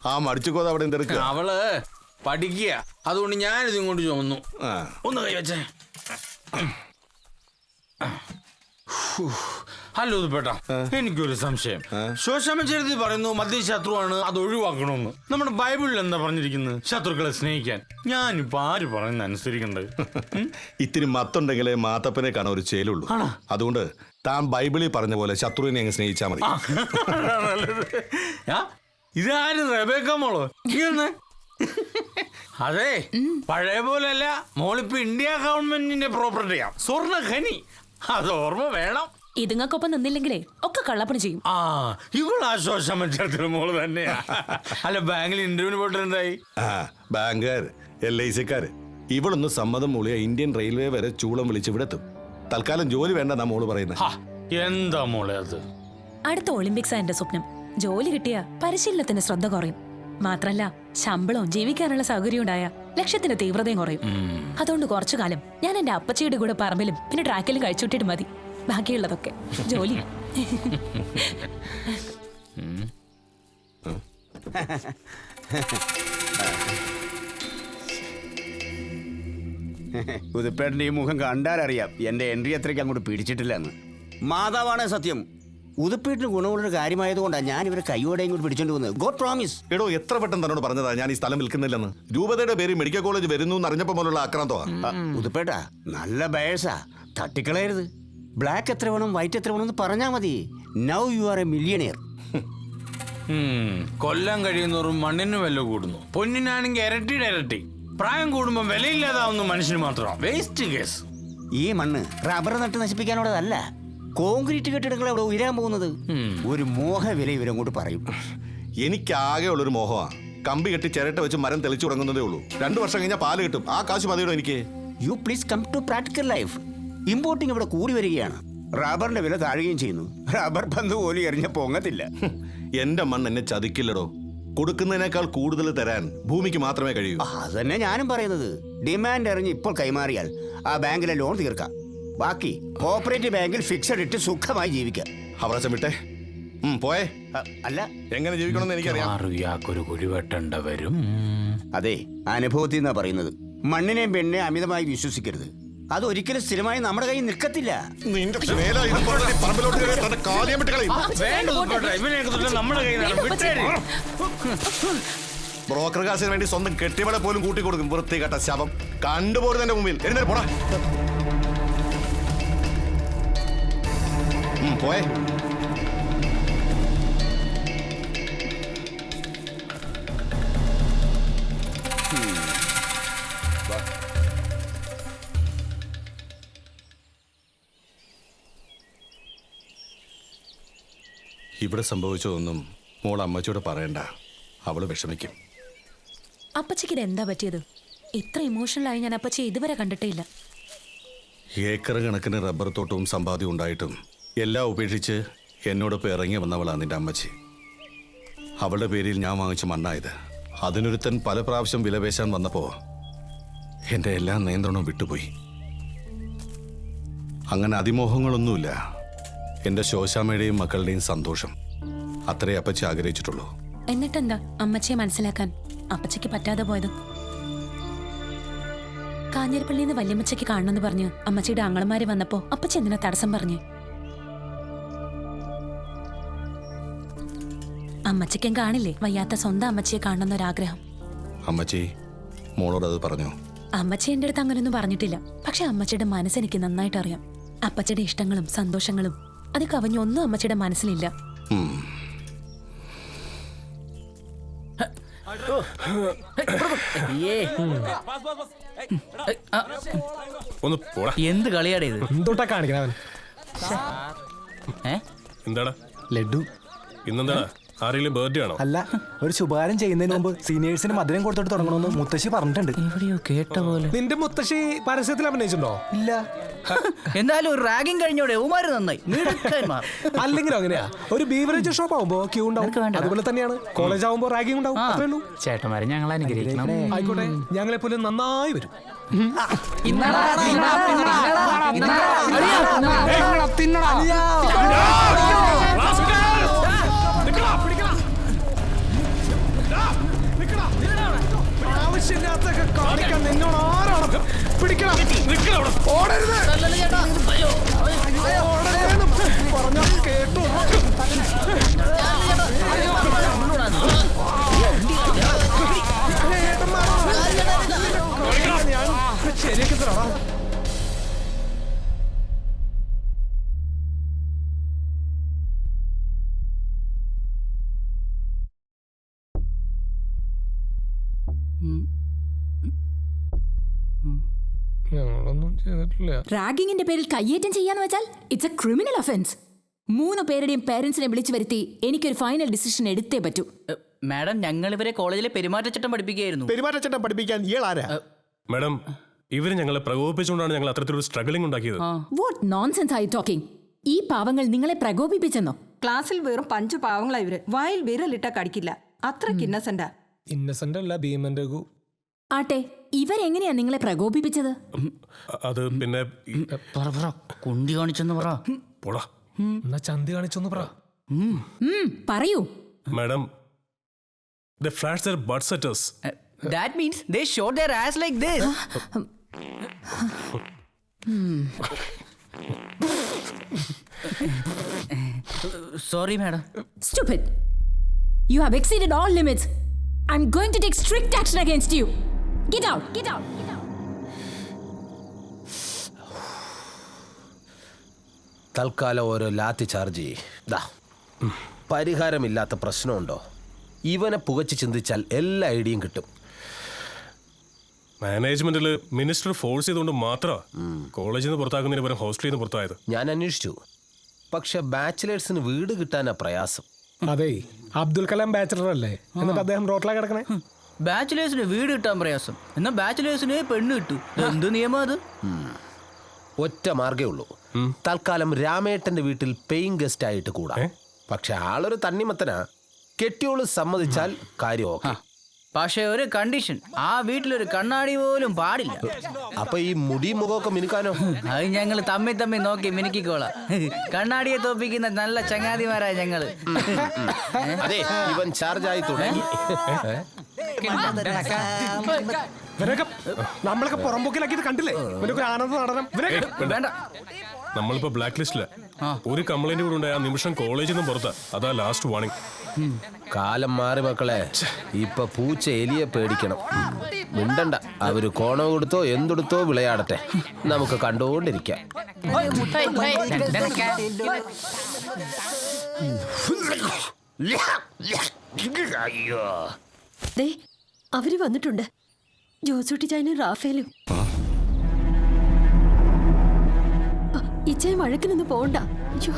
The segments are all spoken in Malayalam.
ആ മടിച്ചുകോത അവിടെ എന്തെടുക്കുക? അവള് പഠിക്കുക, അതുകൊണ്ട് ഞാനിത് ഇങ്ങോട്ട് ചുമന്നു. ഒന്ന് കൈ വെച്ചേ. ഹലോ പേട്ടാ, എനിക്കൊരു സംശയം. ശോശാമചരിതി പറയുന്നു മദ്യ ശത്രുവാണ്, അത് ഒഴിവാക്കണമെന്ന്. നമ്മുടെ ബൈബിളിൽ എന്താ പറഞ്ഞിരിക്കുന്നത്? ശത്രുക്കളെ സ്നേഹിക്കാൻ. ഞാനിപ്പോ ആര് പറയുന്ന അനുസരിക്കണ്ടത്? ഇത്തിരി മത്തുണ്ടെങ്കിലേ മാത്തപ്പനെ കാണാൻ ഒരു ചേലുള്ളൂ. അതുകൊണ്ട് താൻ ബൈബിളിൽ പറഞ്ഞ പോലെ ശത്രുവിനെ അങ്ങ് സ്നേഹിച്ചാൽ മതി. ഇതാര് റബേക്ക മോളോ? അതെ, പഴയ പോലല്ല, മോളിപ്പോ ഇന്ത്യ ഗവൺമെന്റിന്റെ പ്രോപ്പർട്ടിയാ, സ്വർണ്ണ ഖനി. അത് ഓർമ്മ വേണം. ഇതുങ്ങൾക്കൊപ്പം നിന്നില്ലെങ്കിലേ ഒക്കെ കള്ളപ്പണി ചെയ്യും. ഇവളാ ശോശാമചരിതി മോള് തന്നെയാ. അല്ല, ബാങ്കിൽ ഇന്റർവ്യൂവിന് പോയിട്ടുണ്ടായി. ബാങ്കുകാർ, LIC-ക്കാര് ഇവളൊന്ന് സമ്മതം മൂളിയ ഇന്ത്യൻ റെയിൽവേ വരെ ചൂളം വിളിച്ച് വിടെത്തും. തൽക്കാലം ജോലി വേണ്ടെന്നാ മോള് പറയുന്നത്. എന്താ മോളെ അത്? അടുത്ത ഒളിമ്പിക്സാ എന്റെ സ്വപ്നം. ജോലി കിട്ടിയ പരിശീലനത്തിന് ശ്രദ്ധ കുറയും. മാത്രല്ല, ശമ്പളവും ജീവിക്കാനുള്ള സൗകര്യം ഉണ്ടായ ലക്ഷ്യത്തിന്റെ തീവ്രതയും കുറയും. അതുകൊണ്ട് കുറച്ചു കാലം ഞാൻ എന്റെ അപ്പച്ചിയുടെ കൂടെ പറമ്പിലും പിന്നെ ട്രാക്കിലും കഴിച്ചുവിട്ടിട്ട് മതി ബാക്കിയുള്ളതൊക്കെ ജോലി. ഉതുപ്പേട്ടൻ്റെ ഈ മുഖം കണ്ടാലറിയാം എന്റെ എൻട്രി അത്രയ്ക്ക് അങ്ങോട്ട് പിടിച്ചിട്ടില്ല എന്ന്. മാതാവാണ് സത്യം. ഉതുപ്പേട്ടിന് ഗുണമുള്ളൊരു കാര്യമായതുകൊണ്ടാണ് ഞാൻ ഇവരെ കൈയോടെ ഇങ്ങോട്ട് പിടിച്ചോണ്ട് പോകുന്നത്. God promise. എടോ, എത്ര പെട്ടെന്ന് തന്നോട് പറഞ്ഞതാ ഞാൻ ഈ സ്ഥലം വിൽക്കുന്നില്ലെന്ന്. രൂപതയുടെ പേര് മെഡിക്കൽ കോളേജ് വരുന്നു എന്ന് അറിഞ്ഞപ്പോ പോലുള്ള ആക്രാന്തമാ. ഉതുപ്പേട്ടാ, നല്ല ബയേഴ്സാ, തട്ടിക്കളയരുത്. ബ്ലാക്ക് എത്ര വേണം, വൈറ്റ് എത്ര വേണം എന്ന് പറഞ്ഞാൽ മതി. Now you are a millionaire. കൊല്ലം കഴിയുന്നവരും മണ്ണിന് വില കൂടുന്നു. പൊന്നിനാണെങ്കിൽ ഇരട്ടി. പ്രായം കൂടുമ്പോ വിലയില്ലാതാവുന്ന മനുഷ്യന് മാത്രം വേസ്റ്റ് കേസ്. ഈ മണ്ണ് റബ്ബർ നട്ട് നശിപ്പിക്കാനുള്ളതല്ല, കോൺക്രീറ്റ് കെട്ടിടങ്ങൾ അവിടെ ഉയരാൻ പോകുന്നത്. ഒരു മോഹ വില ഇവരങ്ങോട്ട് പറയും. എനിക്കാകെ ഉള്ളൊരു മോഹമാണ്. കമ്പി കെട്ടി ചിരട്ട വെച്ച് മരം തെളിച്ചു തുടങ്ങുന്നതേ ഉള്ളൂ. 2 വർഷം കഴിഞ്ഞാൽ പാല് കിട്ടും. ആ കാശ് മതിയോ എനിക്ക്? You please come to practical life. Importing ഇവിടെ കൂടി വരികയാണ്. റബ്ബറിന്റെ വില താഴുകയും ചെയ്യുന്നു. റബ്ബർ പന്ത് പോലും എറിഞ്ഞ പൊങ്ങത്തില്ല. എന്റെ മണ്ണ് എന്നെ ചതിക്കില്ലടോ. കൊടുക്കുന്നതിനേക്കാൾ കൂടുതൽ തരാൻ ഭൂമിക്ക് മാത്രമേ കഴിയൂ. അതന്നെ ഞാനും പറയുന്നത്. ഡിമാൻഡ് എറിഞ്ഞ് ഇപ്പോൾ കൈമാറിയാൽ ആ ബാങ്കിലെ ലോൺ തീർക്കാം. ബാക്കി കോപ്പറേറ്റീവ് ബാങ്കിൽ ഫിക്സഡ് ഇട്ട് സുഖമായി ജീവിക്കാം. അവകാശം വിട്ടെ. പോയേ. അല്ല, എങ്ങനെ ജീവിക്കണമെന്ന് എനിക്കറിയാം. ഒരു കുഴി വെട്ടേണ്ട വരും. അതെ, അനുഭവത്തിൽ നിന്നാ പറയുന്നത്. മണ്ണിനെയും പെണ്ണിനെ അമിതമായി വിശ്വസിക്കരുത്. അത് ഒരിക്കലും സ്ഥിരമായി നമ്മുടെ കയ്യിൽ നിൽക്കത്തില്ല. ബ്രോക്കർ കാശിന് വേണ്ടി സ്വന്തം കെട്ടിയവളെ പോലും കൂട്ടിക്കൊടുക്കും. വൃത്തികെട്ട ശവം കണ്ടുപോലും എന്റെ മുമ്പിൽ. എഴുന്നേറ്റ് പോടാ. പോയേ. ഇവിടെ സംഭവിച്ചതൊന്നും മോൾ അമ്മച്ചിയോട് പറയണ്ട. അവള് വിഷമിക്കും. അപ്പച്ചിക്ക് ഇത് എന്താ പറ്റിയത്? ഇത്ര ഇമോഷണലായി ഞാൻ അപ്പച്ചി ഇതുവരെ കണ്ടിട്ടേ ഇല്ല. ഏക്കർ കണക്കിന് റബ്ബർ തോട്ടവും സമ്പാദ്യം ഉണ്ടായിട്ടും എല്ലാം ഉപേക്ഷിച്ച് എന്നോടൊപ്പം ഇറങ്ങി വന്നവളാണ് നിന്റെ അമ്മച്ചി. അവളുടെ പേരിൽ ഞാൻ വാങ്ങിച്ച മണ്ണായത്. അതിനൊരുത്തൻ പല പ്രാവശ്യം വിലപേശാൻ വന്നപ്പോ എൻ്റെ എല്ലാ നിയന്ത്രണവും വിട്ടുപോയി. അങ്ങനെ അതിമോഹങ്ങളൊന്നുമില്ല. എൻ്റെ ശോശാമ്മയുടെയും മക്കളുടെയും സന്തോഷം അത്രേ അപ്പച്ചി ആഗ്രഹിച്ചിട്ടുള്ളൂ. എന്നിട്ടെന്താ അമ്മച്ചിയെ മനസ്സിലാക്കാൻ അപ്പച്ചിക്ക് പറ്റാതെ പോയത്? കാഞ്ഞിരപ്പള്ളിന്ന് വല്യമ്മച്ചയ്ക്ക് കാണണമെന്ന് പറഞ്ഞ് അമ്മച്ചിയുടെ ആങ്ങളമാര് വന്നപ്പോ അപ്പച്ചി എന്തിനാ തടസ്സം പറഞ്ഞു? അമ്മച്ചിക്കും കാണില്ലേ വയ്യാത്ത സ്വന്തം അമ്മച്ചിയെ കാണണമെന്നൊരാഗ്രഹം? അമ്മച്ചി മോളോടത് പറഞ്ഞോ? അമ്മച്ചി എന്റെ അടുത്ത് അങ്ങനൊന്നും പറഞ്ഞിട്ടില്ല. പക്ഷെ അമ്മച്ചിയുടെ മനസ്സെനിക്ക് നന്നായിട്ട് അറിയാം. അപ്പച്ചിയുടെ ഇഷ്ടങ്ങളും സന്തോഷങ്ങളും അത് കവിഞ്ഞൊന്നും അമ്മച്ചിയുടെ മനസ്സിലില്ല. എന്ത് കളിയാടേ ഇത്? എന്തോട്ടാ കാണിക്കണവൻ? എന്താടാ ലഡു? ഇന്നെന്താടാ ആരെങ്കിലും ബർത്ത്ഡേ ആണോ? അല്ല, ഒരു ശുഭാരം ചെയ്യുന്നതിന് മുമ്പ് സീനിയേഴ്സിന് മധുരം കൊടുത്തിട്ട് തുടങ്ങണമെന്ന് മുത്തശ്ശി പറഞ്ഞിട്ടുണ്ട്. എവിടെയോ കേട്ട പോലെ. നിന്റെ മുത്തശ്ശി പരസ്യത്തിൽ അഭിനയിച്ചിട്ടുണ്ടോ? ഇല്ല. എന്തായാലും ഒരു റാഗിങ് കഴിഞ്ഞോടെ ഉമാര് നന്നായി. അല്ലെങ്കിലും അങ്ങനെയാ. ഒരു ബീവറേജ് ഷോപ്പ് ആവുമ്പോ ക്യൂ ഉണ്ടാവും. അതുപോലെ തന്നെയാണ് കോളേജ് ആവുമ്പോ റാഗിങ് ഉണ്ടാവും. അത്രേ ഉള്ളൂ. ചേട്ടന്മാരെ ഞങ്ങൾ അനുഗ്രഹിക്കണം. ആയിക്കോട്ടെ, ഞങ്ങളെ പോലെ നന്നായി വരും. മനുഷ്യല്ലാത്തൊക്കെ കാണിക്കാൻ നിന്നോട് ആരാണ് പിടിക്കണം? ഓടരുത്. ഓടരുതെന്ന് പറഞ്ഞാൽ കേട്ടു. ഞാൻ ശരിയാക്കി തരാം. ഞങ്ങളൊന്നും ചെയ്തിട്ടില്ല. റാഗിങ്ങിന്റെ പേരിൽ കയ്യേറ്റം ചെയ്യാന്ന് വെച്ചാൽ ഇറ്റ്സ് എ ക്രിമിനൽ ഒഫൻസ്. 3 പേരുടെയും പേരൻസിനെ വിളിച്ചു വരുത്തി എനിക്കൊരു ഫൈനൽ ഡിസിഷൻ എടുത്തേ പറ്റൂ. മാഡം ഞങ്ങൾ ഇവരെ കോളേജിലെ പെരുമാറ്റച്ചട്ടം പഠിപ്പിക്കുകയായിരുന്നു. പെരുമാറ്റച്ചട്ടം പഠിപ്പിക്കാൻ ഇയാളാരാ? മാഡം ഇവര് ഞങ്ങളെ പ്രകോപിപ്പിച്ചുകൊണ്ടാണ് ഞങ്ങൾ അത്തരത്തിലൊരു സ്ട്രഗിളിംഗ് ഉണ്ടാക്കിയത്. What nonsense are you talking? ഈ പാവങ്ങൾ നിങ്ങളെ പ്രകോപിപ്പിച്ചെന്നോ? ക്ലാസ്സിൽ വെറും 5 പാവങ്ങളാ ഇവര്. വായിൽ വിരലിട്ട കടിക്കില്ല, അത്രയ്ക്ക് ഇന്നസെന്റാ. ഇന്നസെന്റ് അല്ല, ഭീമൻ രഘു. ആട്ടെ, ഇവരെങ്ങനെയാ നിങ്ങളെ പ്രകോപിപ്പിച്ചത്? അത് പിന്നെ കുണ്ടി കാണിച്ചെന്ന് പറ. പോടാ. എന്നാ ചന്തി കാണിച്ചൊന്ന് പറ. പറയൂ. Madam they flashed their butts at us. That means they showed their ass like this. Sorry, madam. Stupid. You have exceeded all limits. I'm going to take strict action against you. Get out. Get out. Get out. തൽക്കാലം ഓരോ ലാത്തി ചാർജ് ചെയ്താ. പരിഹാരമില്ലാത്ത പ്രശ്നമുണ്ടോ? ഇവനെ പുകച്ച് ചിന്തിച്ചാൽ എല്ലാ ഐഡിയയും കിട്ടും. മാനേജ്മെന്റിൽ മിനിസ്റ്റർ ഫോഴ്സ് ചെയ്തുകൊണ്ട് മാത്രമാണ് കോളേജിൽ നിന്ന് പുറത്താക്കുന്നതിന് പകരം ഹോസ്റ്റലിൽ നിന്ന് പുറത്തായത്. ഞാൻ അന്വേഷിച്ചു, പക്ഷെ ബാച്ചിലേഴ്സിന് വീട് കിട്ടാനാ പ്രയാസം. അതെ, അബ്ദുൽ കലാം ബാച്ചിലർ അല്ലേ, എന്നിട്ട് അദ്ദേഹം റോട്ടിലാ കിടക്കണേ. ബാച്ചിലേഴ്സിന് വീട് കിട്ടാൻ പ്രയാസം, എന്നാൽ ബാച്ചിലേഴ്സിന് പെണ്ണ് കിട്ടും. എന്ത് നിയമം അത്? ഒറ്റ മാർഗേ ഉള്ളൂ. തൽക്കാലം രാമേട്ടന്റെ വീട്ടിൽ പെയിങ് ഗസ്റ്റ് ആയിട്ട് കൂടാ. പക്ഷെ ആളൊരു തണ്ണിമത്തനാ. കെട്ടിയോള് സമ്മതിച്ചാൽ കാര്യം ഓക്കെ. പക്ഷെ ഒരു കണ്ടീഷൻ, ആ വീട്ടിലൊരു കണ്ണാടി പോലും പാടില്ല. അപ്പൊ ഈ മുടി മുഖമൊക്കെ മിനുക്കാനോ? അത് ഞങ്ങൾ തമ്മി നോക്കി മിനുക്കിക്കോളാം. കണ്ണാടിയെ തോപ്പിക്കുന്ന നല്ല ചങ്ങാതിമാരായ ഞങ്ങള്. അതെ, ഇവൻ ചാർജായി തുടങ്ങി. നമ്മളൊക്കെ പുറമ്പോക്കിലാക്കിയത് കണ്ടില്ലേ? ഇവനൊക്കെ ആനന്ദ നടനം. വേണ്ട, നമ്മളിപ്പോ ബ്ലാക്ക് ലിസ്റ്റില. ഒരു കംപ്ലൈന്റ് കൂടെ ഉണ്ടായ ആ നിമിഷം കോളേജിൽ നിന്നും പുറത്താ. അതാ ലാസ്റ്റ് വാർണിംഗ്. കാലം മാറി മക്കളെ. ഇപ്പൊ പൂച്ച എലിയെ പേടിക്കണം. മിണ്ടണ്ട, അവര് കോണോ കൊടുത്തോ എന്തെടുത്തോ വിളയാടട്ടെ, നമുക്ക് കണ്ടുകൊണ്ടിരിക്കാം. അവര് വന്നിട്ടുണ്ട്. ജോസൂട്ടി ചായനും റാഫേലും. ഇച്ചായ വഴക്കിനൊന്ന് പോണ്ട. അയ്യോ,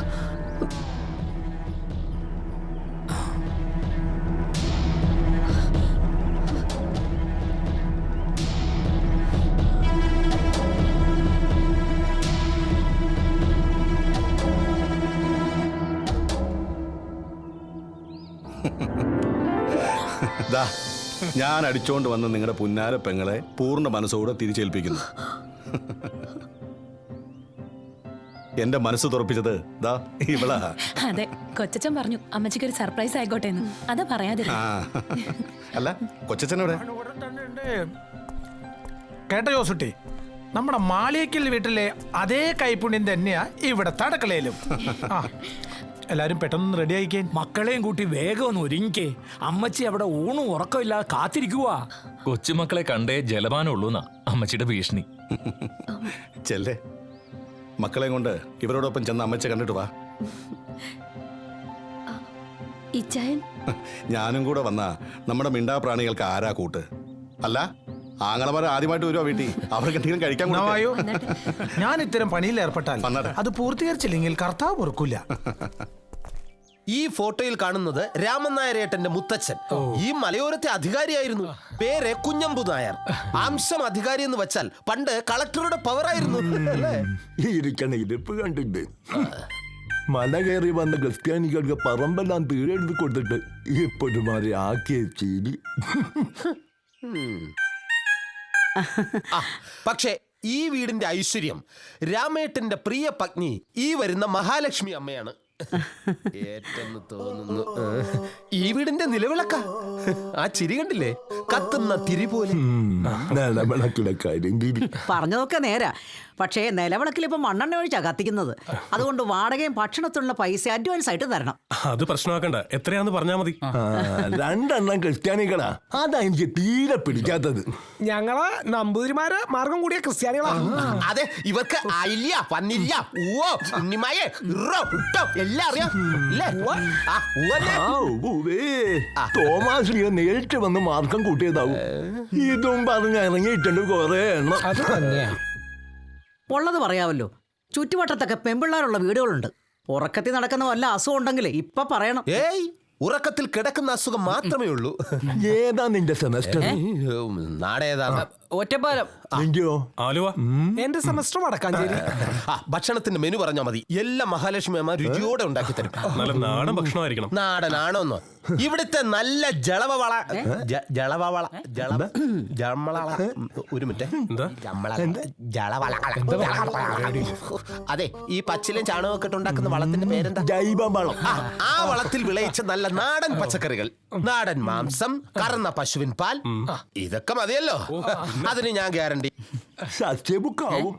ദാ, ഞാൻ അടിച്ചോണ്ട് വന്ന് നിങ്ങളുടെ പുന്നാര പെങ്ങളെ പൂർണ്ണ മനസ്സോടെ തിരിച്ചേൽപ്പിക്കുന്നു. എന്റെ മനസ്സ് തുറപ്പിച്ചത് ദാ ഇവളാ. അതെ, കൊച്ചച്ചൻ പറഞ്ഞു അമ്മച്ചിക്ക് ഒരു സർപ്രൈസ് ആയിക്കോട്ടെ എന്ന്. അതാ പറയാതിരുന്നു. അല്ല, കൊച്ചച്ചനോടെ കേട്ട ജോസുട്ടി, നമ്മുടെ മാളിയേക്കൽ വീട്ടിലെ അതേ കൈപ്പുണ്യം തന്നെയാ ഇവിടെ തടക്കളയിലും. എല്ലാരും പെട്ടെന്ന് റെഡി ആയിക്കേ. മക്കളെയും കൂട്ടി വേഗം ഒന്ന് ഒരുങ്ങിക്കേ. അമ്മച്ചി അവിടെ ഊണും ഉറക്കമില്ലാതെ കാത്തിരിക്കുവാ. കൊച്ചുമക്കളെ കണ്ടേ ജലപാനമുള്ളൂന്നാ അമ്മച്ചിയുടെ ഭീഷണി. ചെല്ലേ, മക്കളെ കൊണ്ട് ഇവരോടൊപ്പം ചെന്ന് അമ്മച്ച കണ്ടിട്ട് വാ. ഞാനും കൂടെ വന്നാ നമ്മുടെ മിണ്ടാ പ്രാണികൾക്ക് ആരാ കൂട്ട്? അല്ല, ആങ്ങളമാർ ആദ്യമായിട്ട് വരുവാ വീട്ടിൽ. അവർക്ക് എന്തെങ്കിലും കഴിക്കാൻ കൊടുക്കാം. ഞാൻ ഇത്തരം പണിയിൽ ഏർപ്പെട്ടാൽ അത് പൂർത്തീകരിച്ചില്ലെങ്കിൽ കർത്താവ് പൊറുക്കില്ല. ഈ ഫോട്ടോയിൽ കാണുന്നത് രാമൻ നായരേട്ടന്റെ മുത്തച്ഛൻ. ഈ മലയോരത്തെ അധികാരിയായിരുന്നു. പേര് കുഞ്ഞമ്പു നായർ. അംശം അധികാരി എന്ന് വെച്ചാൽ പണ്ട് കളക്ടറുടെ പവറായിരുന്നു. ഇരിക്കണ ഇരിപ്പ് കണ്ടിട്ട് മല കയറി വന്ന ക്രിസ്ത്യാനികൾക്ക് പറമ്പെല്ലാം തീരെഴുതി കൊടുത്തിട്ട് ഇപ്പോഴും മാറി ആക്കിയ ചെയ്തി. പക്ഷേ ഈ വീടിന്റെ ഐശ്വര്യം രാമേട്ടന്റെ പ്രിയ പത്നി ഈ വരുന്ന മഹാലക്ഷ്മി അമ്മയാണ്. ഏറ്റെന്ന് തോന്നുന്നു. ഈ വീടിന്റെ നിലവിളക്ക ആ ചിരി കണ്ടില്ലേ? കത്തുന്ന തിരി പോലെ. നിലവിളക്കിലെ കാര്യം തിരി. പറഞ്ഞതൊക്കെ നേരാ. പക്ഷേ നിലവിളക്കിൽ ഇപ്പൊ മണ്ണെണ്ണ ഒഴിച്ചാ കത്തിക്കുന്നത്. അതുകൊണ്ട് വാടകയും ഭക്ഷണത്തിനുള്ള പൈസ അഡ്വാൻസ് ആയിട്ട് തരണം. അത് പ്രശ്നമാക്കണ്ട, എത്രയാന്ന് പറഞ്ഞാ മതി. 2 എണ്ണം ക്രിസ്ത്യാനികളാ, അതാ എനിക്ക് തീരെ പിടിക്കാത്തത്. ഞങ്ങള് നമ്പൂതിരിമാര് മാർഗം കൂടിയ ക്രിസ്ത്യാനികളാ. അതെ, ഇവർക്ക് അയില്ല പന്നില്ല ഉവ്വോ ഉണ്ണിമായേ ഇറോ ഇട്ടോ എല്ലാം അറിയാം. തോമാസ് നേരിട്ട് വന്ന് മാർക്കം കൂട്ടിയതാവും. ഇതും പറഞ്ഞ് ഇറങ്ങിയിട്ടുണ്ട് കുറെ എണ്ണം. അത് തന്നെയാ ഉള്ളത് പറയാമല്ലോ. ചുറ്റുവട്ടത്തൊക്കെ പെമ്പിള്ളാരുള്ള വീടുകളുണ്ട്. ഉറക്കത്തിൽ നടക്കുന്ന വല്ല അസുഖം ഉണ്ടെങ്കിൽ ഇപ്പൊ പറയണം. ഏയ്, ഉറക്കത്തിൽ കിടക്കുന്ന അസുഖം മാത്രമേ ഉള്ളൂ. ഏതാ നിന്റെ സെമസ്റ്റർ? നാടേതാ? ഒറ്റപ്പാലം. ആലുവ. എന്റെ സെമസ്റ്റർ വടക്കാഞ്ചേരി. ഭക്ഷണത്തിന്റെ മെനു പറഞ്ഞാൽ മതി, എല്ലാം മഹാലക്ഷ്മി അമ്മ രുചിയോടെ ഉണ്ടാക്കി തരും. നല്ല നാടൻ ഭക്ഷണമായിരിക്കണം. നാടനാണോന്നോ? ഇവിടുത്തെ നല്ല ജളവള ജളവള ഒരു മിനിറ്റ്. അതെ, ഈ പച്ചിലും ചാണകമൊക്കെ ഇട്ടുണ്ടാക്കുന്ന വളത്തിന്റെ പേരെന്താ? ജൈവവളം. ആ വളത്തിൽ വിളയിച്ച നല്ല നാടൻ പച്ചക്കറികൾ, നാടൻ മാംസം, കറന്ന പശുവിൻ പാൽ, ഇതൊക്കെ മതിയല്ലോ. അതിന് ഞാൻ ഗ്യാരണ്ടി. സത്യബുക്കാവും.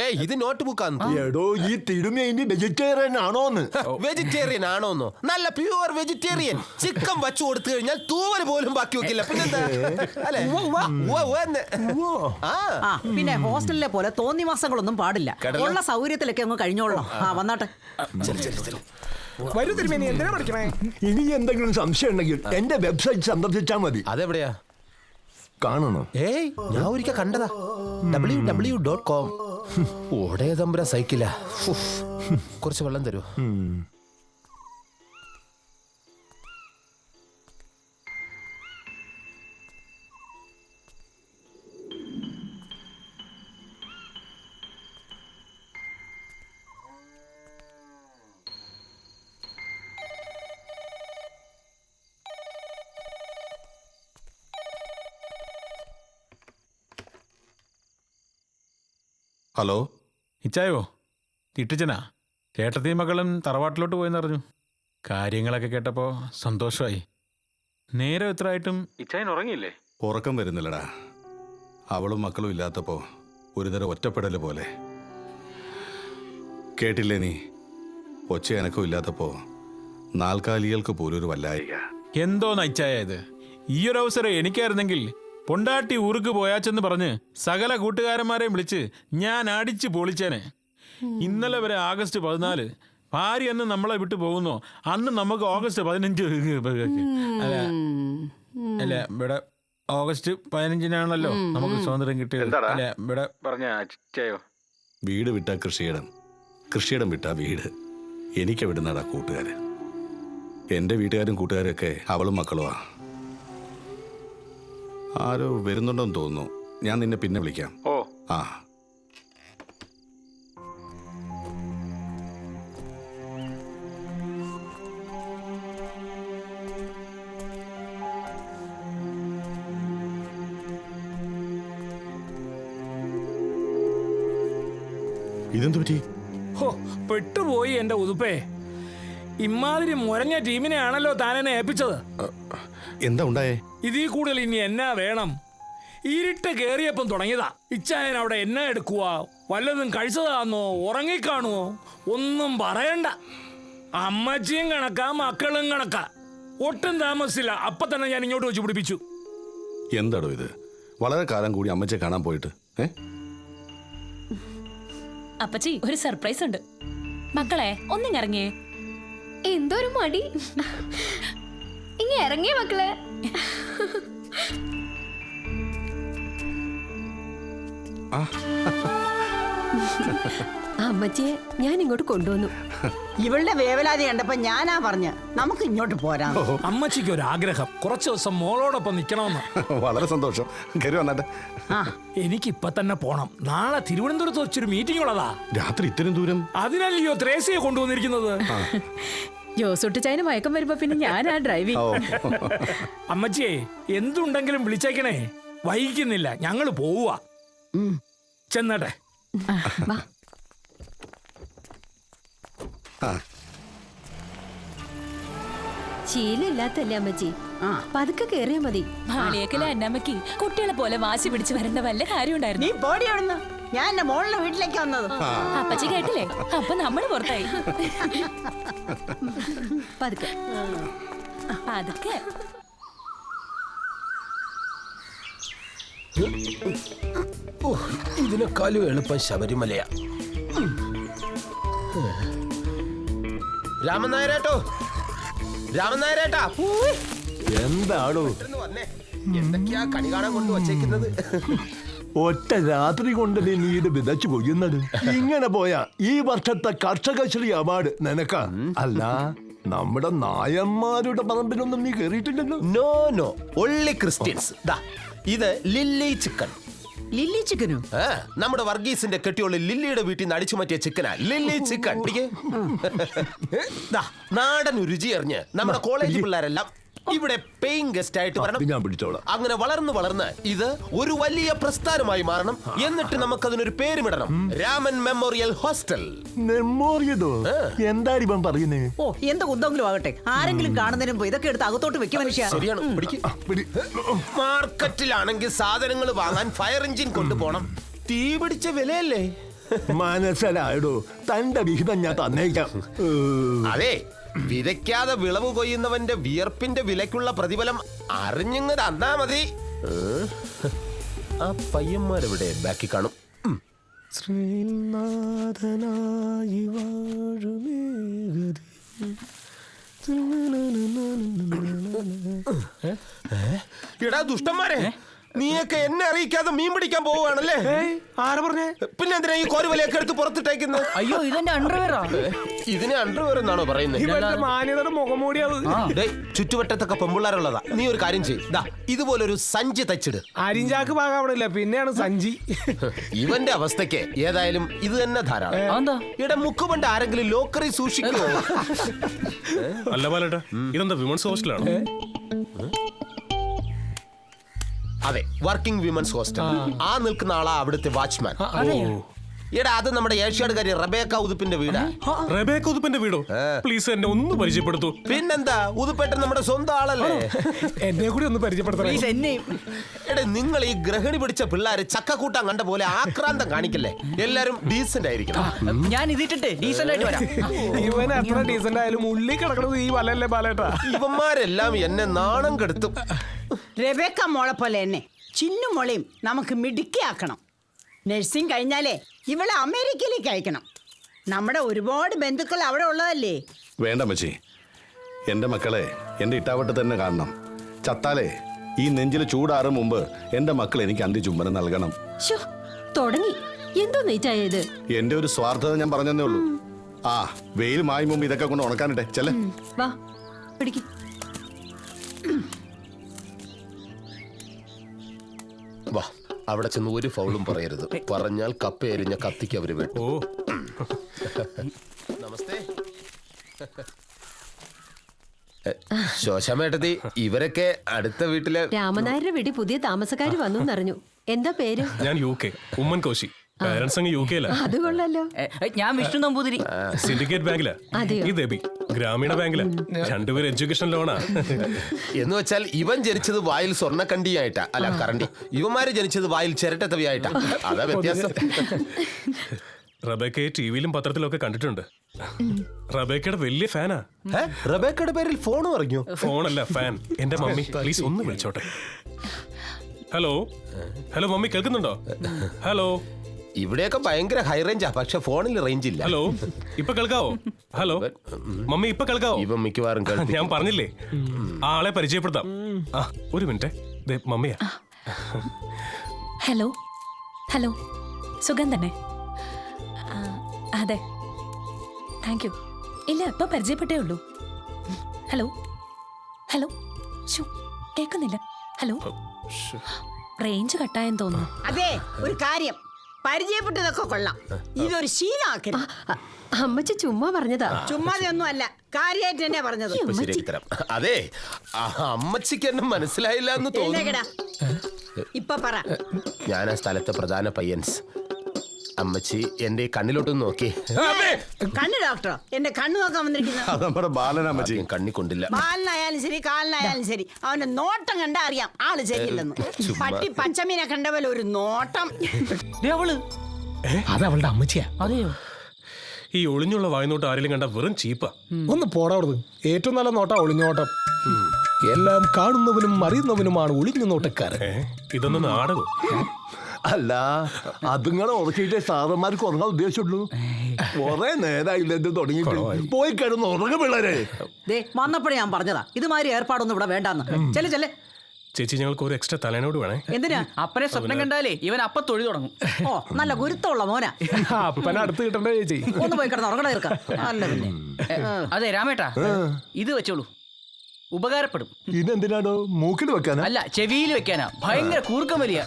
ഏയ്, ഇത് നോട്ട് ബുക്കാന്ന്. എടോ, ഈ തിരുമേനി വെജിറ്റേറിയൻ ആണോന്ന്? വെജിറ്റേറിയൻ ആണോന്നോ? നല്ല പ്യൂർ വെജിറ്റേറിയൻ. ചിക്കൻ വച്ചു കൊടുത്തു കഴിഞ്ഞാൽ തൂവല് പോലും ബാക്കി വെക്കില്ല. പിന്നെന്താ? അല്ലേ? പിന്നെ ഹോസ്റ്റലിലെ പോലെ തോന്നി മാസങ്ങളൊന്നും പാടില്ല. ഉള്ള സൗകര്യത്തിലൊക്കെ അങ്ങ് കഴിഞ്ഞോളണം. വന്നാട്ടെ. വരൂ തിരുമേനി, എന്തിനാ പഠിക്കണേ? ഇനി എന്തെങ്കിലും സംശയം ഉണ്ടെങ്കിൽ എന്റെ വെബ്സൈറ്റ് സന്ദർശിച്ചാൽ മതി. അതെവിടെയാ കാണണോ? ഏയ്, ഞാൻ ഒരിക്കൽ കണ്ടതാ. www.com. ഓടേ തമ്പുര സൈക്കിളാ. കുറച്ച് വെള്ളം തരുമോ? ഹലോ, ഇച്ചായോ? ഇട്ടിച്ചനാ. ചേട്ടത്തിയും മകളും തറവാട്ടിലോട്ട് പോയെന്നറിഞ്ഞു. കാര്യങ്ങളൊക്കെ കേട്ടപ്പോ സന്തോഷമായി. നേരം എത്ര ആയിട്ടും ഇച്ചായൻ ഉറങ്ങിയില്ലേ? ഉറക്കം വരുന്നില്ലടാ. അവളും മക്കളും ഇല്ലാത്തപ്പോ ഒരുതരം ഒറ്റപ്പെടൽ പോലെ. കേട്ടില്ലേ നീ? ഒച്ച എനക്കും ഇല്ലാത്തപ്പോ നാൽക്കാലികൾക്ക് പോലും ഒരു വല്ലായിക. എന്തോന്നാ ഇച്ചായ ഇത്? ഈയൊരു അവസരം എനിക്കായിരുന്നെങ്കിൽ പൊണ്ടാട്ടി ഊർക്ക് പോയാച്ചെന്ന് പറഞ്ഞ് സകല കൂട്ടുകാരന്മാരെയും വിളിച്ച് ഞാൻ അടിച്ച് പൊളിച്ചേനെ. ഇന്നലെ വരെ ആഗസ്റ്റ് 14, ഭാര്യ അന്ന് നമ്മളെ വിട്ടു പോകുന്നോ അന്ന് നമുക്ക് ഓഗസ്റ്റ് 15. അല്ല, ഇവിടെ ഓഗസ്റ്റ് 15-നാണല്ലോ നമുക്ക് സ്വാതന്ത്ര്യം കിട്ടിയത്. അല്ല, ഇവിടെ പറഞ്ഞ അച്ചായോ? വീട് വിട്ടാ കൃഷിയിടം, കൃഷിയിടം വിട്ടാ വീട്. എനിക്ക് വിടുന്നടാ കൂട്ടുകാര്. എൻ്റെ വീട്ടുകാരും കൂട്ടുകാരൊക്കെ അവളും മക്കളുമാ. ആരോ വരുന്നുണ്ടെന്ന് തോന്നുന്നു. ഞാൻ നിന്നെ പിന്നെ വിളിക്കാം. ഓ, ആ. ഇതെന്തു പറ്റി? ഹോ, പെട്ടുപോയി എന്റെ ഉതുപ്പേ. ഇമാതിരി മുരഞ്ഞ ടീമിനെയാണല്ലോ താനെന്നെ ഏൽപ്പിച്ചത്. എന്താ ഉണ്ടായേ? ഇതിൽ കൂടുതൽ ഇനി എന്നാ വേണം? ഇരുട്ട് കേറിയപ്പം തുടങ്ങിയതാ. ഇച്ചായൻ അവിടെ എന്നാ എടുക്കുവാ? വല്ലതും കഴിച്ചതാന്നോ? ഉറങ്ങിക്കാണുവോ? ഒന്നും പറയണ്ട. അമ്മച്ചിയും കണക്കാ, മക്കളും കണക്കാ. ഒട്ടും താമസിച്ചില്ല, അപ്പൊ തന്നെ ഞാൻ ഇങ്ങോട്ട് വെച്ച് പിടിപ്പിച്ചു. എന്താടോ ഇത്? വളരെ കാലം കൂടി അമ്മച്ചെ കാണാൻ പോയിട്ട്. അപ്പച്ചി, ഒരു സർപ്രൈസ് ഉണ്ട്. മക്കളെ, ഒന്നിറങ്ങിയേ. എന്തൊരു മടി. ഇങ്ങ ഇറങ്ങിയ മക്കളെ. അമ്മച്ചിയെ ഞാൻ ഇങ്ങോട്ട് കൊണ്ടുവന്നു. ഇവളുടെ വേവലാതി കണ്ടപ്പോ ഞാനാ പറഞ്ഞ നമുക്ക് ഇങ്ങോട്ട് പോരാ. അമ്മച്ചിക്ക് ഒരു ആഗ്രഹം, കുറച്ചു ദിവസം മോളോടൊപ്പം നിക്കണമെന്ന്. വളരെ സന്തോഷം. കയറി വന്നാട്ടെ. എനിക്കിപ്പൊ തന്നെ പോണം. നാളെ തിരുവനന്തപുരത്ത് വെച്ചൊരു മീറ്റിംഗ് ഉള്ളതാ. രാത്രി ഇത്രയും ദൂരം? അതിനല്ലയോ ത്രേസ്യയെ കൊണ്ടുവന്നിരിക്കുന്നത്. ജോസൂട്ടിച്ചായന് മയക്കം വരുമ്പോ പിന്നെ ഞാനാ ഡ്രൈവിംഗ്. അമ്മച്ചിയെ, എന്തുണ്ടെങ്കിലും വിളിച്ചേക്കണേ. വൈകിക്കുന്നില്ല, ഞങ്ങള് പോവുക. ചെന്നട്ടെ. ശീലമില്ലാത്തല്ലേ അമ്മച്ചി പതുക്കെ കേറിയാ മതി. മാളിയേക്കലെ അന്നമ്മക്ക് കുട്ടികളെ പോലെ വാശി പിടിച്ചു വരേണ്ട വല്ല കാര്യം ഉണ്ടായിരുന്നു. നീ ബോഡി ആണെന്ന് ഞാൻ എന്റെ മോളുടെ വീട്ടിലേക്ക് വന്നത്. അപ്പച്ചി കേട്ടില്ലേ? അപ്പൊ നമ്മള് പുറത്തായി. പതുക്കെ പതുക്കെ. ഇതിനേക്കാളും എളുപ്പം ശബരിമലയാ. രാമനായരേട്ടോ, രാമനായരേട്ടാ, എന്താണോ എന്തൊക്കെയാ കണി കാണാൻ കൊണ്ട് വച്ചേക്കുന്നത്? ഒറ്റ രാത്രി കൊണ്ട് നീ ഇത് വിതച്ചു കൊയ്യുന്നത്. ഇങ്ങനെ പോയാ ഈ വർഷത്തെ കർഷകശ്രീ അവാർഡ് നിനക്കാ. അല്ല, നമ്മുടെ നായന്മാരുടെ പറമ്പിലൊന്നും നീ കേറിയിട്ടില്ലല്ലോ. No no, only Christians. ഇത് ലില്ലി ചിക്കൻ. ലില്ലി ചിക്കനോ? നമ്മുടെ വർഗീസിന്റെ കെട്ടിയുള്ള ലില്ലിയുടെ വീട്ടിൽ നിന്ന് അടിച്ചു മാറ്റിയ ചിക്കനാ ലില്ലി ചിക്കൻ. നാടൻ രുചി അറിഞ്ഞ് നമ്മുടെ കോളേജ് പിള്ളേരെല്ലാം ഇവിടെ പേയിങ് ഗസ്റ്റ് ആയിട്ട് വരണം. ഞാൻ പിടിച്ചോളാം. അങ്ങനെ വളർന്ന് ഇത് ഒരു വലിയ പ്രസ്ഥാനമായി മാറണം. എന്നിട്ട് നമുക്ക് അതിനൊരു പേരുമിടണം, രാമൻ മെമ്മോറിയൽ ഹോസ്റ്റൽ. മെമ്മോറിയലോ? എന്താണ് ഇവൻ പറയുന്നേ? ഓ, എന്ത് കുന്തെങ്കിലും ആകട്ടെ, ആരെങ്കിലും കാണുന്നതിന് മുമ്പ് ഇതൊക്കെ എടുത്ത് അകത്തോട്ട് വെക്കും മനുഷ്യ. ശരിയാണ്. മാർക്കറ്റിലാണെങ്കിൽ സാധനങ്ങൾ വാങ്ങാൻ ഫയർ എഞ്ചിൻ കൊണ്ടുപോകണം. തീ പിടിച്ച വിലയല്ലേ? മനസ്സിലായടോ, തന്റെ വിഹിതം ഞാൻ തന്നേക്കാം. അതെ, വിതയ്ക്കാതെ വിളവ് കൊയ്യുന്നവന്റെ വിയർപ്പിന്റെ വിലക്കുള്ള പ്രതിഫലം അറിഞ്ഞിങ്ങ് തന്നാ മതി. ആ പയ്യന്മാരെവിടെ? ബാക്കി കാണും. ശ്രീനാഥനായി എടാ ദുഷ്ടന്മാരെ, നീയൊക്കെ എന്നെ അറിയിക്കാതെ മീൻ പിടിക്കാൻ പോവുകയാണല്ലേ? ആരാ പറഞ്ഞേ? പിന്നെ എന്തിനാ ഈ കോരുവലയൊക്കെ എടുത്ത് പുറത്തിട്ടേക്കുന്നത്? അയ്യോ, ഇതെന്റെ അണ്ടർവെയറാ. ഇതിനെ അണ്ടർവെയർ എന്നാണോ പറയുന്നത്? മാന്യതയുടെ മുഖംമൂടിയത്. ചുറ്റുവട്ടത്തൊക്കെ പെമ്പിള്ളാരുള്ളതാ. നീ ഒരു കാര്യം ചെയ്യ്, ഇതുപോലൊരു സഞ്ചി തച്ചിട്. അരിഞ്ചാക്ക് ഭാഗം അവിടെ ഇല്ല, പിന്നെയാണ് സഞ്ചി. ഇവന്റെ അവസ്ഥയ്ക്ക് ഏതായാലും ഇത് തന്നെ ധാരാളം. ഇവിടെ മുക്കുപണ്ട് ആരെങ്കിലും ലോക്കറി സൂക്ഷിക്കുമോ? അല്ല ബാലേട്ടാ, ഇതെന്താ വിമൻസ് ഹോസ്റ്റലാണ്? അതെ, വർക്കിംഗ് വിമൻസ് ഹോസ്റ്റൽ. ആ നിൽക്കുന്ന ആളാ അവിടുത്തെ വാച്ച്മാൻ. എടാ, അത് നമ്മുടെ ഏഷ്യാഡുകാരി റബേക്ക ഉതുപ്പിന്റെ വീടാ. റബേക്ക ഉതുപ്പിന്റെ വീടോ? പ്ലീസ് എന്നെ ഒന്ന് പരിചയപ്പെടുത്തൂ. പിന്നെന്താ, ഉതുപ്പേട്ടൻ നമ്മുടെ സ്വന്തം ആളല്ലേ? എന്നെ കൂടി ഒന്ന് പരിചയപ്പെടുത്തണം. എടാ, നിങ്ങൾ ഈ ഗ്രഹണി പിടിച്ച പിള്ളേര് ചക്കക്കൂട്ടാൻ കണ്ട പോലെ ആക്രാന്തം കാണിക്കല്ലേ. എല്ലാരും ഡീസന്റ് ആയിരിക്കണം. ഞാൻ ഇതിട്ടിട്ട് ഡീസന്റ് ആയിട്ട് വരാം. ഇവൻ എത്ര ഡീസന്റ് ആയാലും ഉള്ളി കിടക്കണത് ഈ വലല്ലേ ബാലേട്ടാ. ഇവന്മാരെല്ലാം എന്നെ നാണം കെടുത്തും. റെബേക്ക മോളെ പോലെ എന്നെ ചിന്നു മോളെയും നമുക്ക് മിടുക്കിയാക്കണം. നഴ്സിംഗ് കഴിഞ്ഞാലേ ഇവളെ അമേരിക്കയിലേക്ക് അയക്കണം. നമ്മുടെ ഒരുപാട് ബന്ധുക്കൾ അവിടെ ഉള്ളതല്ലേ. വേണ്ട മച്ചി, എൻ്റെ മക്കളെ എൻ്റെ ഇട്ടാവട്ട് തന്നെ കാണണം. ചത്താലേ ഈ നെഞ്ചിൽ ചൂടാറും മുമ്പ് എൻ്റെ മക്കൾ എനിക്ക് അന്ത്യ ചുംബനം നൽകണം. തുടങ്ങി എന്തോ നെയ്റ്റായത്. എൻ്റെ ഒരു സ്വാർത്ഥത ഞാൻ പറഞ്ഞതേ ഉള്ളൂ. ആ, വെയിൽ മായും മുമ്പ് ഇതൊക്കെ കൊണ്ട് ഉണക്കാനിട്ടെ. ചെല്ലേ, വാ പിടിക്ക്. വാ, അവിടെ ചെന്ന് ഒരു ഫൗളും പറയരുത്. പറഞ്ഞാൽ കപ്പ എരിഞ്ഞ കത്തിക്ക് അവര് വെട്ടു. നമസ്തേ. ശോശാമേട്ടത്തി, ഇവരൊക്കെ അടുത്ത വീട്ടിലെ രാമനായരുടെ വീട്ടിൽ പുതിയ താമസക്കാര് വന്നു അറിഞ്ഞു. എന്താ പേര്? ഞാൻ UK, ഉമ്മൻ കോശി. പേരൻസ് അങ്ങ് UK ലാ. അത് കൊള്ളല്ലോ. ഞാൻ വിഷ്ണു നമ്പൂതിരി. സിൻഡിക്കേറ്റ് ബാങ്കിലാ. ഈ ദേബി ഗ്രാമീണ ബാങ്കിലാ. രണ്ടുപേരും എഡ്യൂക്കേഷൻ ലോണാ. എന്ന് വെച്ചാൽ ഇവൻ ജനിച്ചത് വായിൽ സ്വർണ്ണക്കണ്ടിയായിട്ടാ, അല്ല കറണ്ടി. ഇവന്മാര് ജനിച്ചത് വായിൽ ചിരട്ടത്തവിയായിട്ടാ. അതാ വ്യത്യാസം. റബേക്കയെ ടിവിയിലും പത്രത്തിലും ഒക്കെ കണ്ടിട്ടുണ്ട്. റബേക്കയുടെ വലിയ ഫാനാ. റബേക്കയുടെ പേരിൽ ഫോൺ പറഞ്ഞു? ഫോണല്ല, ഫാൻ. എന്റെ മമ്മി പ്ലീസ് ഒന്ന് വിളിച്ചോട്ടെ. ഹലോ ഹലോ, മമ്മി കേൾക്കുന്നുണ്ടോ? ഹലോ. ഇവിടെയൊക്കെ ഭയങ്കര ഹൈ റേഞ്ചാ, പക്ഷെ ഫോണിൽ റേഞ്ച് ഇല്ല. ഹലോ, ഇപ്പൊ കേൾക്കാവോ? ഹലോ മമ്മി, ഇപ്പൊ കേൾക്കാവോ? ഇവൻ മിക്കവാറും ഞാൻ പറഞ്ഞില്ലേ, ആളെ പരിചയപ്പെടുത്താം. ഒരു മിനിറ്റ്, മമ്മിയാ. ഹലോ ഹലോ, സുഖം തന്നെ? അതെ, താങ്ക് യു. ഇല്ല, ഇപ്പൊ പരിചയപ്പെട്ടേ ഉള്ളൂ. ഹലോ ഹലോ, കേൾക്കുന്നില്ല. ഹലോ, റേഞ്ച് കട്ടായെന്ന് തോന്നുന്നു. അതെ, ഒരു കാര്യം, പരിചയപ്പെട്ടതൊക്കെ കൊള്ളാം, ഇതൊരു ശീലമാക്കരുത്. അമ്മച്ചി ചുമ്മാ പറഞ്ഞതാ. ചുമ്മാതൊന്നും അല്ല, കാര്യമായിട്ട് തന്നെ പറഞ്ഞത്. അതെ, അമ്മച്ചിക്ക് എന്നെ മനസ്സിലായില്ല എന്ന് തോന്നുന്നു. ഇപ്പൊ പറ. ഞാൻ ആ സ്ഥലത്തെ പ്രധാന പയ്യൻസ്. അമ്മച്ചി എന്റെ കണ്ണിലോട്ടൊന്ന് നോക്കി. കണ്ണ് ഡോക്ടറോ? എന്റെ കണ്ണ് നോക്കാൻ വന്നിരിക്കുന്നത് അത് നമ്മുടെ ബാലനമ്മച്ചി. കണ്ണി കൊണ്ടില്ല. ബാലനായാലും ശരി കാലിനായാലും ശരി അവന്റെ നോട്ടം കണ്ടാ അറിയാം ആള് ശരിയില്ലെന്ന്. പട്ടി പച്ചമീനെ കണ്ട പോലെ ഒരു നോട്ടം. അത് അവളുടെ അമ്മച്ചിയാ. അതെയോ? ഈ ഒളിഞ്ഞുള്ള വായ്നോട്ട് ആരെങ്കിലും കണ്ട വെറും ചീപ്പാ. ഒന്ന് പോടാ അവിടുന്ന്. ഏറ്റവും നല്ല നോട്ടാ ഒളിഞ്ഞോട്ടം. എല്ലാം കാണുന്നവനും അറിയുന്നവനുമാണ് ഒളിഞ്ഞു നോട്ടക്കാരൻ. ഇതൊന്നും നാടകം അല്ല, അതുങ്ങളെ ഉറക്കിയിട്ടേ സാറന്മാർക്ക് ഉറങ്ങാൻ ഉദ്ദേശിച്ചുള്ളൂ. കുറെ നേരമായില്ല ഇത് തുടങ്ങിയിട്ട്. പോയി കിടന്ന് ഉറങ്ങ പിള്ളേരെ. വന്നപ്പോഴേ ഞാൻ പറഞ്ഞതാ ഇതുമാതിരി ഏർപ്പാടൊന്നും ഇവിടെ വേണ്ടാന്ന്. ചെല്ലെ ചെല്ലെ. ചേച്ചി, ഞങ്ങൾക്ക് ഒരു എക്സ്ട്രാ തലേനോട് വേണേ. എന്തിനാ? അപ്പനെ സ്വപ്നം കണ്ടാലേ ഇവൻ അപ്പ തൊഴി തുടങ്ങും. ഓ, നല്ല ഗുരുത്തമുള്ള മോനാ. അപ്പനെ അടുത്ത് കിട്ടണ്ടേ ചേച്ചി? ഒന്ന് പോയി കിടന്ന് ഉറങ്ങണ തീർക്കാം. അല്ല പിന്നെ. അതെ രാമേട്ടാ, ഇത് വെച്ചോളൂ, ഉപകാരപ്പെടും. ഇതെന്തിനാണോ? മൂക്കിൽ വെക്കാനാ? അല്ല, ചെവിയിൽ വെക്കാനാ. ഭയങ്കര കൂർക്കം വലിയ.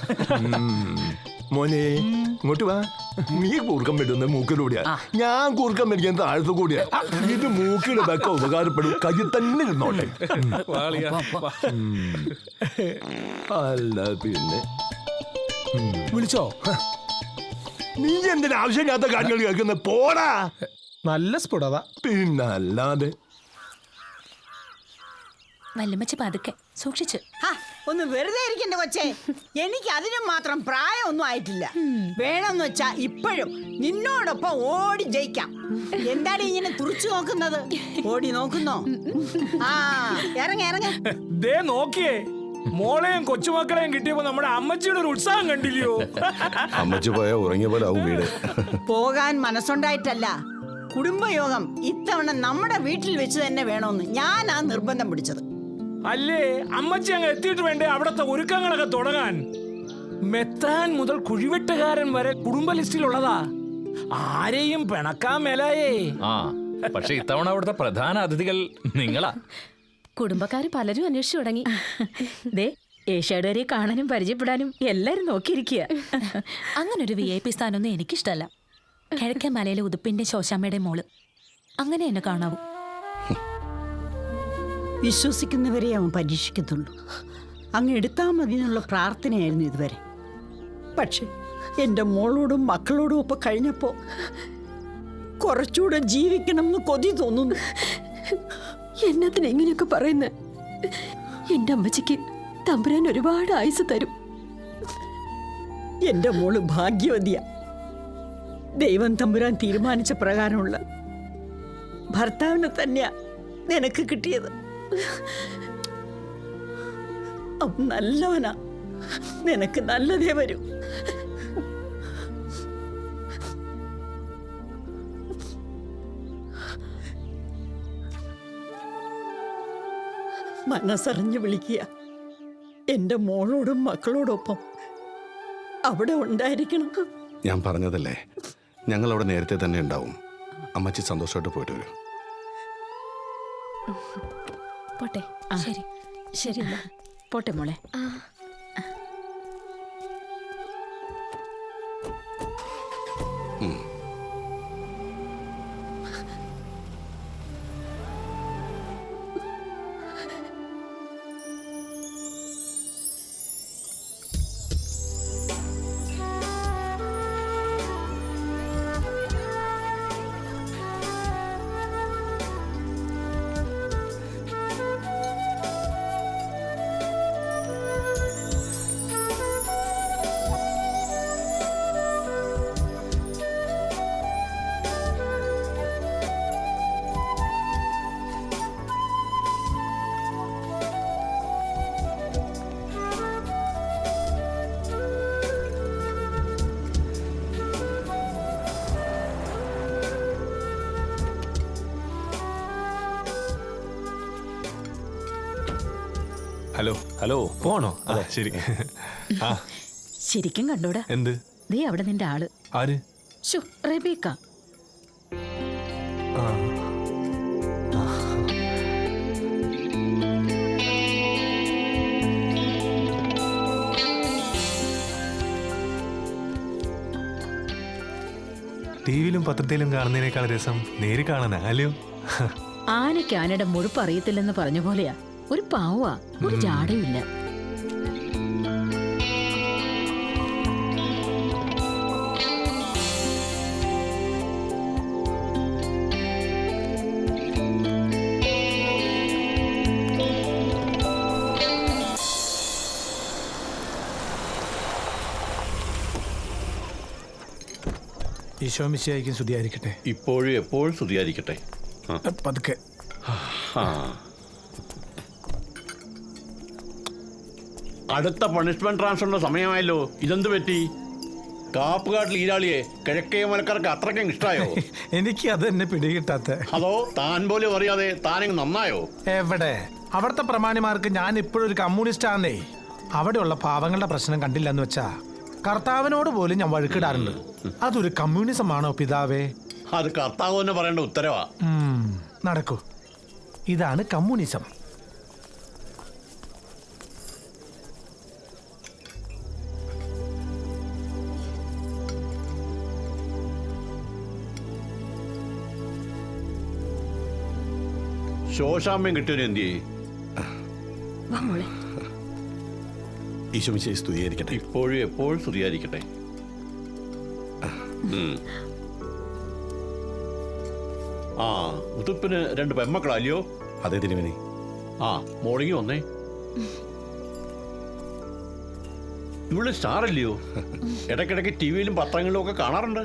മോനെ ഇങ്ങോട്ട് വാ. നീ കൂർക്കം വരുന്നത് മൂക്കിലൂടെയാ, ഞാൻ കൂർക്കം വരിക്കുന്നത് താഴത്തു കൂടിയാ. ഇത് മൂക്കിൽ വെക്ക ഉപകാരപ്പെടും. കയ്യിൽ തന്നെ ഇരുന്നോട്ടെ. അല്ല പിന്നെ വിളിച്ചോ? നീ എന്തിനാവശ്യമില്ലാത്ത കാര്യങ്ങൾ കേൾക്കുന്നത്? പോടാ. നല്ല സ്ഫുടത. പിന്നല്ലാതെ. വല്യമ്മച്ചി പതുക്കെ സൂക്ഷിച്ചു. ഒന്ന് വെറുതെ ഇരിക്കണ്ട കൊച്ചേ. എനിക്ക് അതിനും മാത്രം പ്രായമൊന്നും ആയിട്ടില്ല. വേണമെന്ന് വെച്ചാ ഇപ്പോഴും നിന്നോടൊപ്പം ഓടി ജയിക്കാം. എന്താണ് ഇങ്ങനെ തുറച്ചു നോക്കുന്നത്? ഓടി നോക്കുന്നോ? ആ, ഇറങ്ങ. ദേ നോക്കിയേ, മോളെയും കൊച്ചുമക്കളെയും കിട്ടിയപ്പോ നമ്മുടെ അമ്മച്ചിയുടെ ഒരു ഉത്സാഹം കണ്ടില്ലയോ? അമ്മച്ചി പോയാ ഉറങ്ങിയ പോലെ ആവും വീട്. പോകാൻ മനസ്സുണ്ടായിട്ടല്ല, കുടുംബയോഗം ഇത്തവണ നമ്മുടെ വീട്ടിൽ വെച്ച് തന്നെ വേണമെന്ന് ഞാനാ നിർബന്ധം പിടിച്ചത്. അല്ലേ, അമ്മച്ചി അങ്ങ് എത്തിയിട്ട് വേണ്ടേ അവിടത്തെ ഒരുക്കങ്ങളൊക്കെ തുടങ്ങാൻ? മെത്താൻ മുതൽ കുഴിവെട്ടുകാരൻ വരെ കുടുംബ ലിസ്റ്റിലുള്ളതാ. ആരെയും പിണക്കാൻ മേലായേ. ആ, പക്ഷെ ഇത്തവണ അവിടുത്തെ പ്രധാന അതിഥികൾ നിങ്ങളാ. കുടുംബക്കാര് പലരും അന്വേഷിച്ചു തുടങ്ങി. ദേ, ഏഷ്യാഡേരെ കാണാനും പരിചയപ്പെടാനും എല്ലാരും നോക്കിയിരിക്കുക. അങ്ങനൊരു VIP സ്ഥാനമൊന്നും എനിക്കിഷ്ടല്ല. കിഴക്കൻ മലയിലെ ഉതുപ്പിന്റെ ശോശാമ്മയുടെ മോള്, അങ്ങനെ എന്നെ കാണാവൂ. വിശ്വസിക്കുന്നവരെ അവൻ പരീക്ഷിക്കത്തുള്ളൂ. അങ്ങ് എടുത്താൽ മതി എന്നുള്ള പ്രാർത്ഥനയായിരുന്നു ഇതുവരെ. പക്ഷെ എൻ്റെ മോളോടും മക്കളോടും ഒപ്പം കഴിഞ്ഞപ്പോൾ കുറച്ചുകൂടെ ജീവിക്കണം എന്ന് കൊതി തോന്നുന്നു. എന്നത്തിന് എങ്ങനെയൊക്കെ പറയുന്നത്? എൻ്റെ അമ്മച്ചിക്ക് തമ്പുരാൻ ഒരുപാട് ആയുസ് തരും. എൻ്റെ മോള് ഭാഗ്യവതിയ. ദൈവം തമ്പുരാൻ തീരുമാനിച്ച പ്രകാരമുള്ള ഭർത്താവിനെ തന്നെയാ നിനക്ക് കിട്ടിയത്. അവൻ നല്ലവനാ. നിനക്ക് നല്ലതേ വരൂ. മനസ്സറിഞ്ഞ് വിളിക്കുക. എൻ്റെ മോളോടും മക്കളോടൊപ്പം അവിടെ ഉണ്ടായിരിക്കണം. ഞാൻ പറഞ്ഞതല്ലേ, ഞങ്ങൾ അവിടെ നേരത്തെ തന്നെ ഉണ്ടാവും. അമ്മച്ചി സന്തോഷമായിട്ട് പോയിട്ട് വരും. പോട്ടെ. ശരി ശരി, പോട്ടെ മോളെ. ഹലോ പോണോ? അതെ ശരി. ശരിക്കും കണ്ടോടാ? എന്ത്? ദേ അവിടെ നിന്റെ ആള്. ആര്? റബീക്ക. ടിവിയിലും പത്രത്തിലും കാണുന്നതിനേക്കാൾ രസം നേരി കാണാനാ അല്ലയോ? ആനയ്ക്ക് ആനയുടെ മുഴുപ്പ് അറിയത്തില്ലെന്ന് പറഞ്ഞ പോലെയാ. ഒരു പാവാ, ഒരു ജാടയുമില്ല. ഈശോ മിശിഹായ്ക്കും സ്തുതിയായിരിക്കട്ടെ. ഇപ്പോഴും എപ്പോഴും സ്തുതിയായിരിക്കട്ടെ. പതുക്കെ. അടുത്ത പണിഷ്മെന്റ് ട്രാൻസ്ഫറിന്റെ സമയമായല്ലോ. ഇതെന്ത് പറ്റി? കാപ്പുകാട്ടിൽ ഈരാളിയെ കിഴക്കേ മലക്കാർക്ക് അത്രയ്ക്കും ഇഷ്ടായോ? എനിക്ക് അത് എന്നെ പിടികിട്ടാത്ത. അതോ താൻ പോലും അറിയാതെ താനെങ്ങ് നന്നായോ? എവിടെ? അവിടുത്തെ പ്രമാണിമാർക്ക് ഞാൻ ഇപ്പോഴൊരു കമ്മ്യൂണിസ്റ്റ് ആണേ. അവിടെയുള്ള പാവങ്ങളുടെ പ്രശ്നം കണ്ടില്ല എന്ന് വെച്ചാ കർത്താവിനോട് പോലും ഞാൻ വഴുക്കിടാറുണ്ട്. അതൊരു കമ്മ്യൂണിസം ആണോ പിതാവേ? അത് കർത്താവ് തന്നെ പറയേണ്ട ഉത്തരവാ. നടക്കൂ. ഇതാണ് കമ്മ്യൂണിസം. ശോശാമ്യം കിട്ടിയവന് എന്ത് ചെയ്യും? ഈശോമിശിഹായെ സ്തുതിയായിരിക്കട്ടെ. ഇപ്പോഴും എപ്പോഴും സ്തുതിയായിരിക്കട്ടെ. ആ, ഉതുപ്പിന് 2 പെമ്മക്കളല്ലയോ? അതെ തിരുമേനി. ആ, മോളിങ്ങി വന്നേ. ഇവിടെ സ്റ്റാർ അല്ലയോ? ഇടയ്ക്കിടയ്ക്ക് ടിവിയിലും പത്രങ്ങളിലും ഒക്കെ കാണാറുണ്ട്.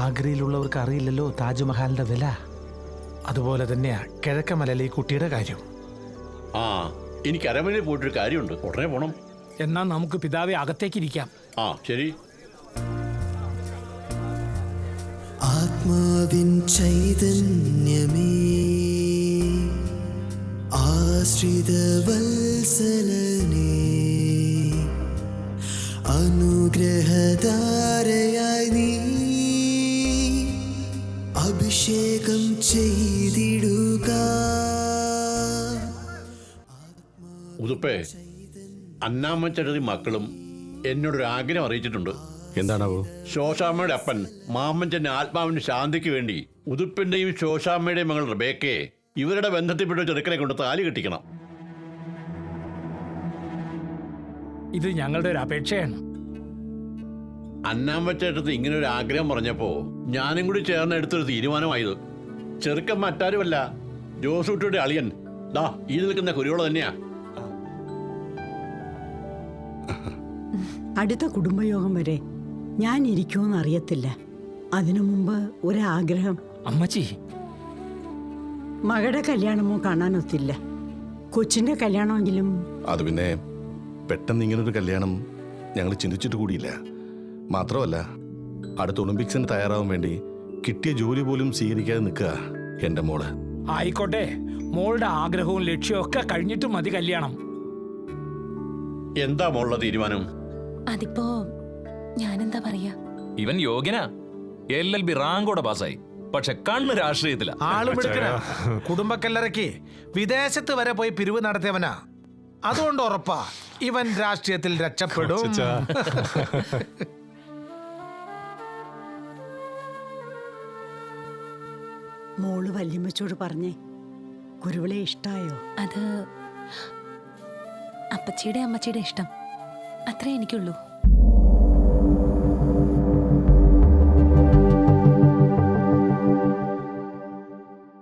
ആഗ്രയിലുള്ളവർക്ക് അറിയില്ലല്ലോ താജ്മഹലിന്റെ വില. അതുപോലെ തന്നെയാ കിഴക്കമലയിലെ ഈ കുട്ടിയുടെ കാര്യം. ആ, എനിക്ക് അരമനയിൽ പോയിട്ടൊരു കാര്യമുണ്ട്. ഉടനെ പോണം. എന്നാ നമുക്ക് പിതാവെ അകത്തേക്കിരിക്കാം. ആ, ശരി. ആത്മാവിൻ ചൈതന്യമേ, ആശ്രിത വത്സലനേ, അനുഗ്രഹധാരയായി നീ അഭിഷേകം ചെയ്തിടുക. ഉതുപ്പേ, അന്നാമ്മച്ചെടുതി മക്കളും എന്നോടൊരു ആഗ്രഹം അറിയിച്ചിട്ടുണ്ട്. എന്താണാവോ? ശോശാമ്മയുടെ അപ്പൻ മാമ്മച്ചന്റെ ആത്മാവിന്റെ ശാന്തിക്ക് വേണ്ടി ഉതുപ്പിന്റെയും ശോശാമ്മയുടെയും മകൾ റബേക്കയെ ഇവരുടെ ബന്ധത്തിൽപ്പെട്ട ചെറുക്കനെ കൊണ്ട് താലി കെട്ടിക്കണം. ഇത് ഞങ്ങളുടെ ഒരു അപേക്ഷയാണ്. അന്നാമ്മച്ചേട്ടത്ത് ഇങ്ങനെ ഒരു ആഗ്രഹം പറഞ്ഞപ്പോ ഞാനും കൂടി ചേർന്ന് എടുത്തൊരു തീരുമാനമായത്. ചെറുക്കൻ മറ്റാരുമല്ല, ജോസൂട്ടിയുടെ അളിയൻ ദാ ഈ നിൽക്കുന്ന കുരുവോള തന്നെയാ. അടുത്ത കുടുംബയോഗം വരെ ഞാൻ ഇരിക്കുമെന്ന് അറിയത്തില്ല. അതിനു മുമ്പ് ഒരാഗ്രഹം. അമ്മച്ചി, മകളുടെ കല്യാണമോ കാണാനൊത്തില്ല. കൊച്ചിന്റെ കല്യാണമെങ്കിലും. അത് പിന്നെ പെട്ടെന്ന് ഇങ്ങനൊരു കല്യാണം ഞങ്ങൾ ചിന്തിച്ചിട്ട് കൂടിയില്ല. മാത്രമല്ല, അടുത്ത ഒളിമ്പിക്സിന് തയ്യാറാവാൻ വേണ്ടി കിട്ടിയ ജോലി പോലും സ്വീകരിക്കാതെ നിൽക്കുക എൻ്റെ മോള്. ആയിക്കോട്ടെ, മോളുടെ ആഗ്രഹവും ലക്ഷ്യവും ഒക്കെ കഴിഞ്ഞിട്ട് മതി കല്യാണം. എന്താ മോളുടെ തീരുമാനം? അതിപ്പോ ഞാനെന്താ പറയാ? ഇവൻ യോഗ്യനാ. LLB റാങ്കോടെ പാസ്സായി. പക്ഷെ കണ്ണ് രാഷ്ട്രീയത്തില. ആളുമിടുക്കനാ. കുടുംബക്കല്ലറയ്ക്ക് വിദേശത്ത് വരെ പോയി പിരിവ് നടത്തിയവനാ. അതുകൊണ്ട് ഉറപ്പാ ഇവൻ രാഷ്ട്രീയത്തിൽ രക്ഷപ്പെടും. മോള് വല്യമ്മച്ചോട് പറഞ്ഞേ, കുരുവിളെ ഇഷ്ടായോ? അത് അപ്പച്ചിയുടെ അമ്മച്ചിയുടെ ഇഷ്ടം, അത്രേ എനിക്കുള്ളൂ.